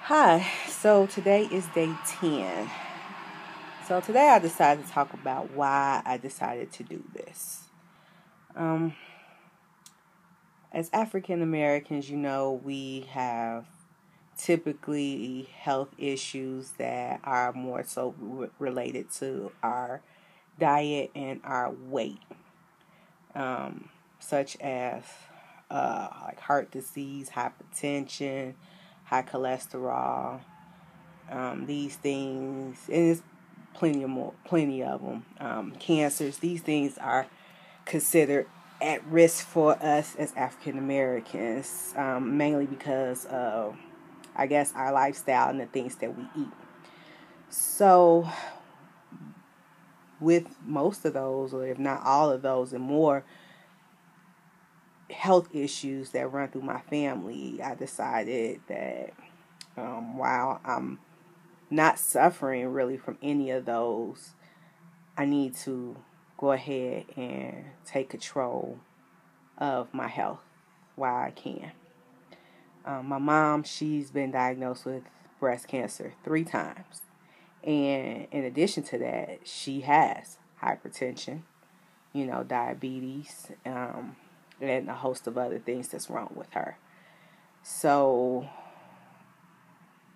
Hi, so today is day 10. So today I decided to talk about why I decided to do this. Um, as African Americans, we have typically health issues that are more so related to our diet and our weight, such as like heart disease, hypertension, high cholesterol. These things, and it's plenty of them. Cancers. These things are considered at risk for us as African Americans, mainly because of, I guess, our lifestyle and the things that we eat. So, with most of those, or if not all of those, and more health issues that run through my family, I decided that while I'm not suffering really from any of those, I need to go ahead and take control of my health while I can. My mom, she's been diagnosed with breast cancer 3 times. And in addition to that, she has hypertension, diabetes, and a host of other things that's wrong with her. So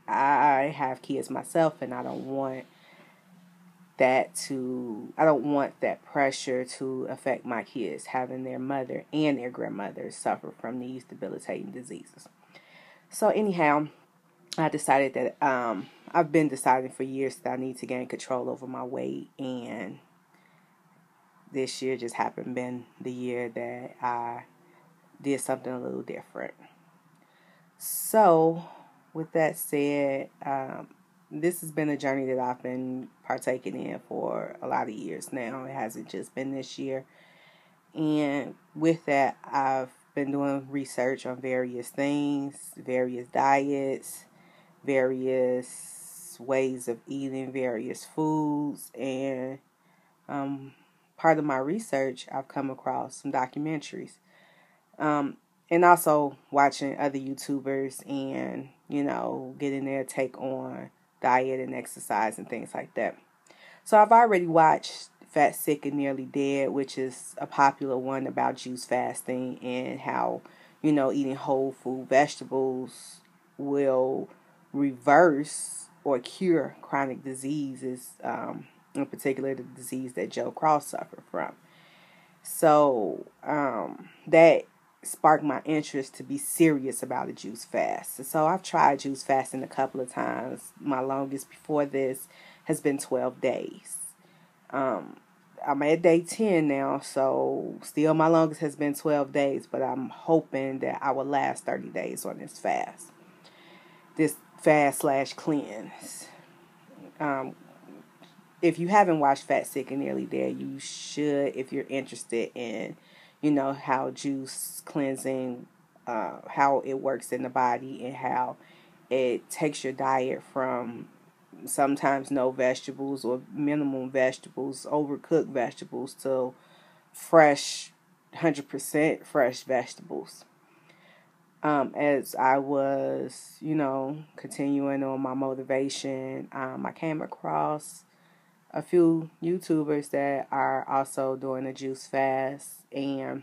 I have kids myself, and I don't want that pressure to affect my kids having their mother and their grandmother suffer from these debilitating diseases. So anyhow, I decided that I've been deciding for years that I need to gain control over my weight, and this year just happened been the year that I did something a little different. So with that said, this has been a journey that I've been partaking in for a lot of years now. It hasn't just been this year. And with that, I've been doing research on various things, various diets, various ways of eating various foods. And part of my research, I've come across some documentaries. And also watching other YouTubers and, getting their take on diet and exercise and things like that. So I've already watched Fat, Sick, and Nearly Dead, which is a popular one about juice fasting and how, eating whole food vegetables will reverse or cure chronic diseases, in particular the disease that Joe Cross suffered from. So that sparked my interest to be serious about a juice fast. So I've tried juice fasting a couple of times. My longest before this has been 12 days. I'm at day 10 now, so still my longest has been 12 days, but I'm hoping that I will last 30 days on this fast. This fast / cleanse. If you haven't watched Fat, Sick, and Nearly Dead, you should if you're interested in, how juice cleansing, how it works in the body and how it takes your diet from sometimes no vegetables or minimum vegetables, overcooked vegetables, to fresh, 100% fresh vegetables. As I was, continuing on my motivation, I came across a few YouTubers that are also doing a juice fast, and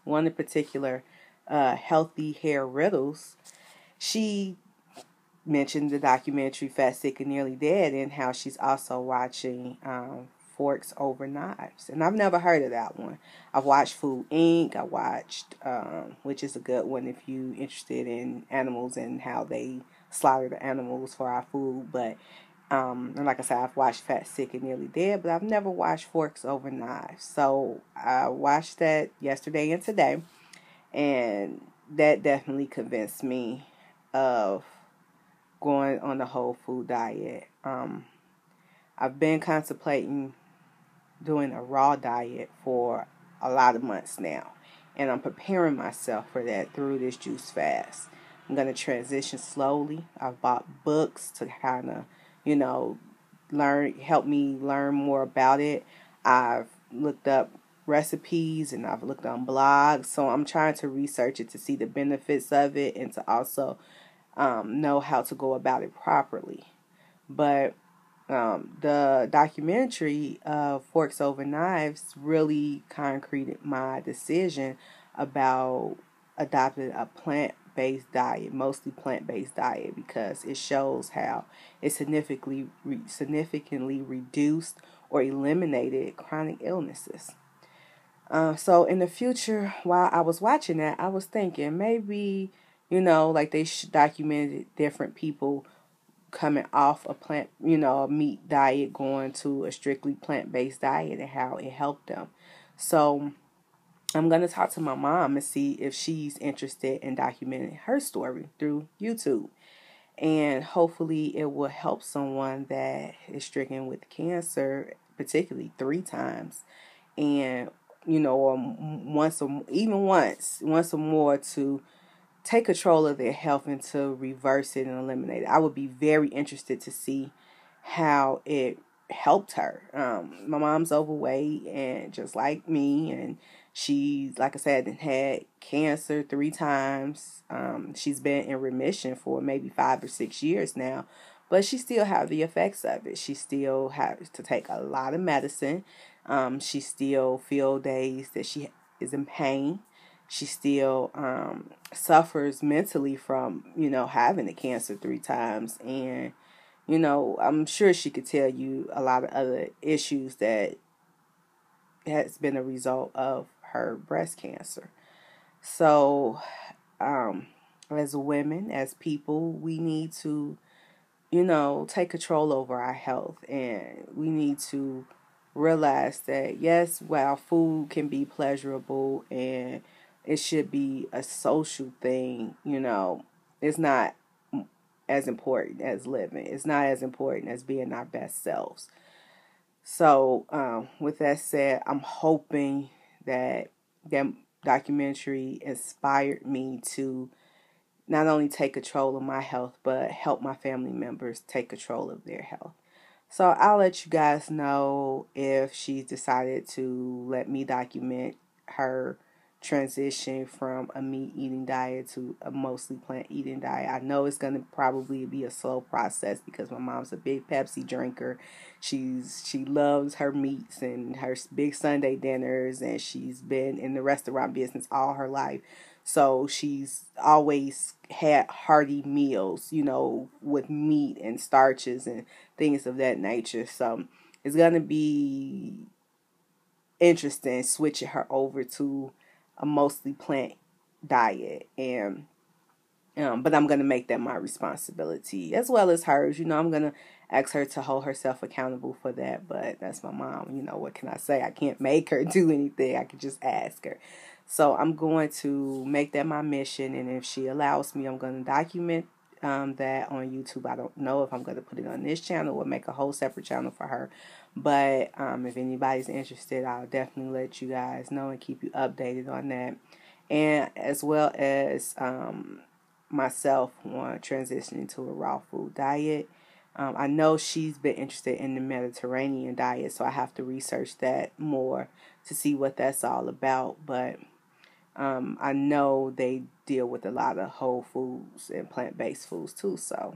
one in particular, Healthy Hair Riddles, she mentioned the documentary Fat, Sick, and Nearly Dead, and how she's also watching Forks Over Knives. And I've never heard of that one. I've watched Food Inc. I watched, which is a good one if you're interested in animals and how they slaughter the animals for our food. But and like I said, I've watched Fat, Sick, and Nearly Dead, but I've never watched Forks Over Knives. So I watched that yesterday and today, and that definitely convinced me of going on the whole food diet. I've been contemplating doing a raw diet for a lot of months now, and I'm preparing myself for that through this juice fast. I'm going to transition slowly. I've bought books to kind of, help me learn more about it. I've looked up recipes and I've looked on blogs, so I'm trying to research it to see the benefits of it and to also know how to go about it properly. But the documentary Forks Over Knives really concreted my decision about adopting a plant-based diet, mostly plant-based diet, because it shows how it significantly reduced or eliminated chronic illnesses. So in the future, while I was watching that, I was thinking maybe, like they documented different people coming off a a meat diet, going to a strictly plant-based diet and how it helped them. So I'm going to talk to my mom and see if she's interested in documenting her story through YouTube. And hopefully it will help someone that is stricken with cancer, particularly 3 times. And, or once or more, to take control of their health and to reverse it and eliminate it. I would be very interested to see how it helped her. My mom's overweight and just like me, and she, like I said, had cancer 3 times. She's been in remission for maybe 5 or 6 years now, but she still has the effects of it. She still has to take a lot of medicine. She still feel days that she is in pain. She still suffers mentally from, having the cancer 3 times. And, I'm sure she could tell you a lot of other issues that has been a result of her breast cancer. So, as women, as people, we need to, take control over our health. And we need to realize that, yes, while food can be pleasurable and it should be a social thing, it's not as important as living. It's not as important as being our best selves. So, with that said, I'm hoping that that documentary inspired me to not only take control of my health, but help my family members take control of their health. So I'll let you guys know if she's decided to let me document her transition from a meat eating diet to a mostly plant eating diet. I know it's going to probably be a slow process because my mom's a big Pepsi drinker. She loves her meats and her big Sunday dinners, and she's been in the restaurant business all her life. So she's always had hearty meals, with meat and starches and things of that nature. So it's going to be interesting switching her over to a mostly plant diet. And but I'm going to make that my responsibility as well as hers. I'm going to ask her to hold herself accountable for that. But that's my mom. What can I say? I can't make her do anything. I can just ask her. So I'm going to make that my mission. And if she allows me, I'm going to document that on YouTube. I don't know if I'm going to put it on this channel or make a whole separate channel for her. But if anybody's interested, I'll definitely let you guys know and keep you updated on that. And as well as myself on transitioning to a raw food diet. I know she's been interested in the Mediterranean diet, so I have to research that more to see what that's all about. But I know they deal with a lot of whole foods and plant-based foods too, so,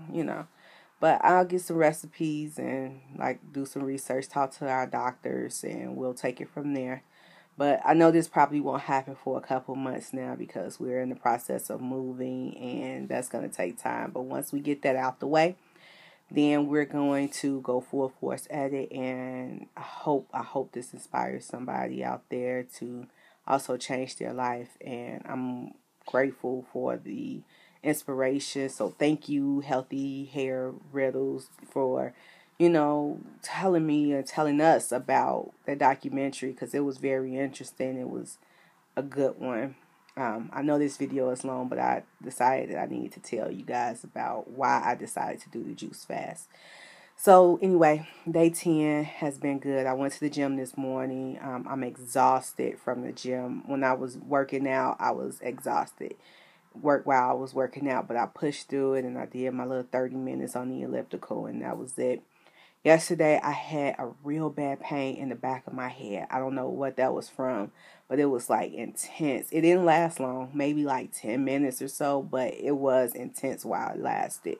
But I'll get some recipes and, do some research, talk to our doctors, and we'll take it from there. But I know this probably won't happen for a couple months now because we're in the process of moving, and that's going to take time. But once we get that out the way, then we're going to go full force at it. And I hope this inspires somebody out there to also change their life. And I'm grateful for the inspiration. So thank you, Healthy Hair Riddles, for telling me and telling us about the documentary, because it was very interesting. It was a good one. I know this video is long, but I decided that I needed to tell you guys about why I decided to do the juice fast. So anyway, day 10 has been good. I went to the gym this morning. I'm exhausted from the gym. When I was working out, I was exhausted. Work while I was working out, but I pushed through it and I did my little 30 minutes on the elliptical, and that was it. Yesterday, I had a real bad pain in the back of my head. I don't know what that was from, but it was like intense. It didn't last long, maybe like 10 minutes or so, but it was intense while it lasted.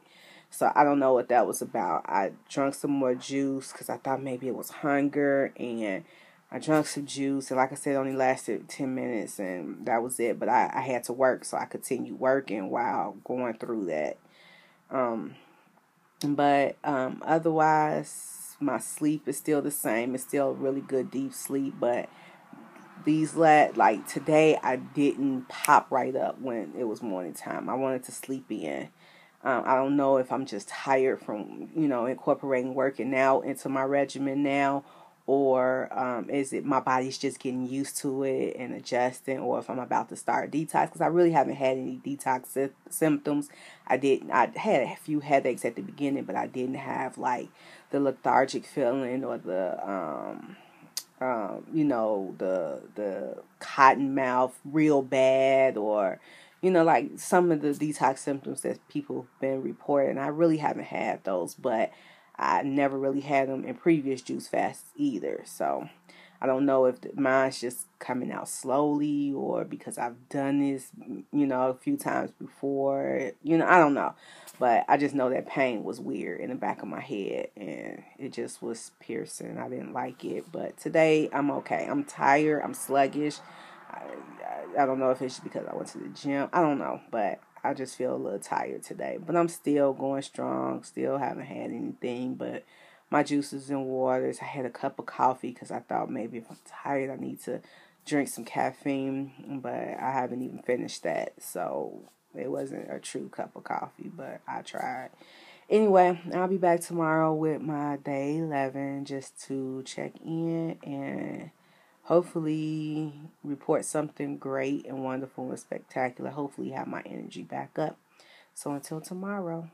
So I don't know what that was about. I drank some more juice because I thought maybe it was hunger, and I drank some juice, and like I said, it only lasted 10 minutes, and that was it. But I had to work, so I continued working while going through that. Um, but otherwise, my sleep is still the same. It's still really good deep sleep, but like today, I didn't pop right up when it was morning time. I wanted to sleep in. I don't know if I'm just tired from, incorporating working out into my regimen now, or is it my body's just getting used to it and adjusting, or if I'm about to start detox, because I really haven't had any detox symptoms. I had a few headaches at the beginning, but I didn't have like the lethargic feeling or the cotton mouth real bad, or like some of the detox symptoms that people have been reporting. I really haven't had those, but I never really had them in previous juice fasts either. So I don't know if mine's just coming out slowly, or because I've done this, a few times before. I don't know. But I just know that pain was weird in the back of my head, and it just was piercing. I didn't like it. But today, I'm okay. I'm tired. I'm sluggish. I don't know if it's because I went to the gym. I don't know. But I just feel a little tired today. But I'm still going strong. Still haven't had anything but my juices and waters. I had a cup of coffee because I thought maybe if I'm tired, I need to drink some caffeine. But I haven't even finished that. So it wasn't a true cup of coffee, but I tried. Anyway, I'll be back tomorrow with my day 11 just to check in and hopefully report something great and wonderful and spectacular. Hopefully have my energy back up. So until tomorrow.